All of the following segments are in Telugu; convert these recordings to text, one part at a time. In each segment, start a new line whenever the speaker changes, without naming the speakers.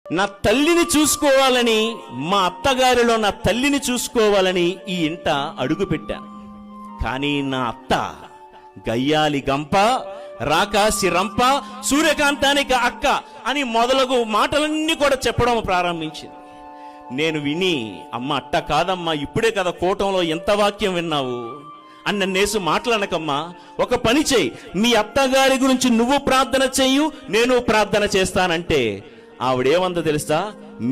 నా తల్లిని చూసుకోవాలని, మా అత్తగారిలో నా తల్లిని చూసుకోవాలని ఈ ఇంట అడుగు పెట్టాను. కానీ నా అత్త గయ్యాలి గంప, రాకాసి రంప, సూర్యకాంతానికి అక్క అని మొదలగు మాటలన్నీ కూడా చెప్పడం ప్రారంభించింది. నేను విని, అమ్మ అట్ట కాదమ్మా, ఇప్పుడే కదా కూటంలో ఎంత వాక్యం విన్నావు అని నన్నేసి మాట్లాడకమ్మా, ఒక పని చెయ్యి, మీ అత్తగారి గురించి నువ్వు ప్రార్థన చెయ్యు, నేను ప్రార్థన చేస్తానంటే ఆవిడేమందో తెలుసా,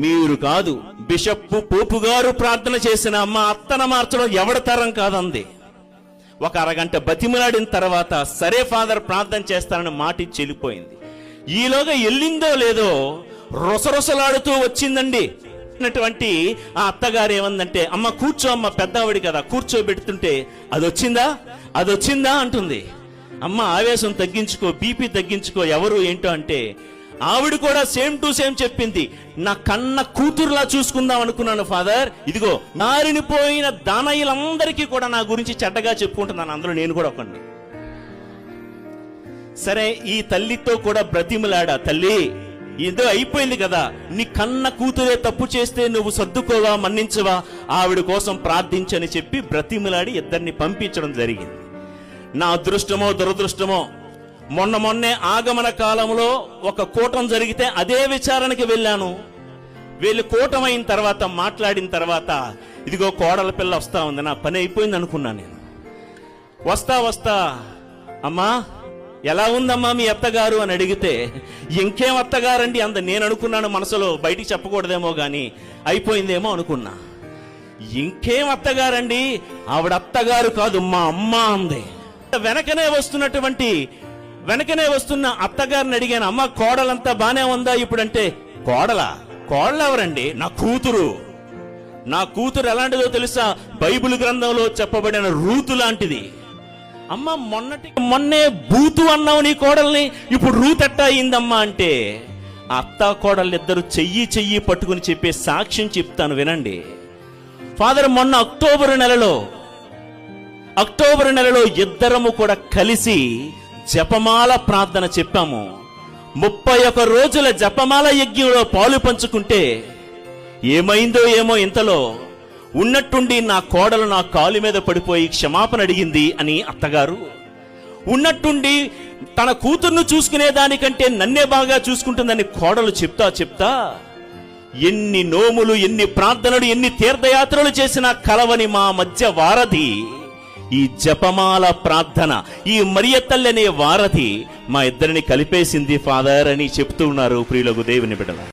మీరు కాదు బిషప్ పోపు గారు ప్రార్థన చేసిన మా అత్తన మార్చడం ఎవడ తరం కాదంది. ఒక అరగంట బతిమలాడిన తర్వాత సరే ఫాదర్ ప్రార్థన చేస్తానని మాటిచ్చి వెళ్ళిపోయింది. ఈలోగా వెళ్ళిందో లేదో రొసరొసలాడుతూ వచ్చిందండి. అన్నటువంటి ఆ అత్తగారు ఏమందంటే, అమ్మ కూర్చో అమ్మ, పెద్దవాడి కదా, కూర్చోబెడుతుంటే అదొచ్చిందా అంటుంది. అమ్మ ఆవేశం తగ్గించుకో, బీపీ తగ్గించుకో, ఎవరు ఏంటో అంటే ఆవిడ కూడా సేమ్ టు సేమ్ చెప్పింది. నా కన్న కూతురులా చూసుకుందాం అనుకున్నాను ఫాదర్, ఇదిగో నారినిపోయిన దానయ్యలందరికీ కూడా నా గురించి చెడ్డగా చెప్పుకుంటున్నాను, అందులో నేను కూడా ఒకటి. సరే ఈ తల్లితో కూడా బ్రతిమలాడా, తల్లి ఏదో అయిపోయింది కదా, నీ కన్న కూతురే తప్పు చేస్తే నువ్వు సర్దుకోవా, మన్నించవా, ఆవిడ కోసం ప్రార్థించని చెప్పి బ్రతిమలాడి ఇద్దరిని పంపించడం జరిగింది. నా అదృష్టమో దురదృష్టమో, మొన్నే ఆగమన కాలంలో ఒక కూటం జరిగితే అదే విచారణకి వెళ్ళాను. వీళ్ళు కూటం అయిన తర్వాత మాట్లాడిన తర్వాత, ఇదిగో కోడల పిల్ల వస్తా ఉంది, నా పని అయిపోయింది అనుకున్నా. నేను వస్తా అమ్మా ఎలా ఉందమ్మా మీ అత్తగారు అని అడిగితే, ఇంకేం అత్తగారండి అంద. నేను అనుకున్నాను మనసులో, బయటికి చెప్పకూడదేమో గాని అయిపోయిందేమో అనుకున్నా. ఇంకేం అత్తగారండి, ఆవిడ అత్తగారు కాదు మా అమ్మ అంది. వెనకనే వస్తున్న అత్తగారిని అడిగాను, అమ్మ కోడలంతా బానే ఉందా ఇప్పుడంటే, కోడలు ఎవరండి, నా కూతురు ఎలాంటిదో తెలుసా, బైబిల్ గ్రంథంలో చెప్పబడిన రూతు లాంటిది. అమ్మ మొన్నే బూతు అన్నావు నీ కోడల్ని, ఇప్పుడు రూత్ ఎట్టా అయిందమ్మా అంటే, అత్త కోడలు ఇద్దరు చెయ్యి పట్టుకుని చెప్పే సాక్ష్యం చెప్తాను వినండి. ఫాదర్ మొన్న అక్టోబర్ నెలలో ఇద్దరము కూడా కలిసి జపమాల ప్రార్థన చెప్పాము. 31 రోజుల జపమాల యజ్ఞంలో పాలు పంచుకుంటే ఏమైందో ఏమో, ఇంతలో ఉన్నట్టుండి నా కోడలు నా కాలు మీద పడిపోయి క్షమాపణ అడిగింది అని అత్తగారు. ఉన్నట్టుండి తన కూతుర్ను చూసుకునే దానికంటే నన్నే బాగా చూసుకుంటుందని కోడలు చెప్తా ఎన్ని నోములు, ఎన్ని ప్రార్థనలు, ఎన్ని తీర్థయాత్రలు చేసినా కలవని మా మధ్య వారధి ఈ జపమాల ప్రార్థన, ఈ మరియ తల్లి అనే వారధి మా ఇద్దరిని కలిపేసింది ఫాదర్ అని చెప్తూ ఉన్నారు ప్రియులకు దేవుని బిడ్డలు.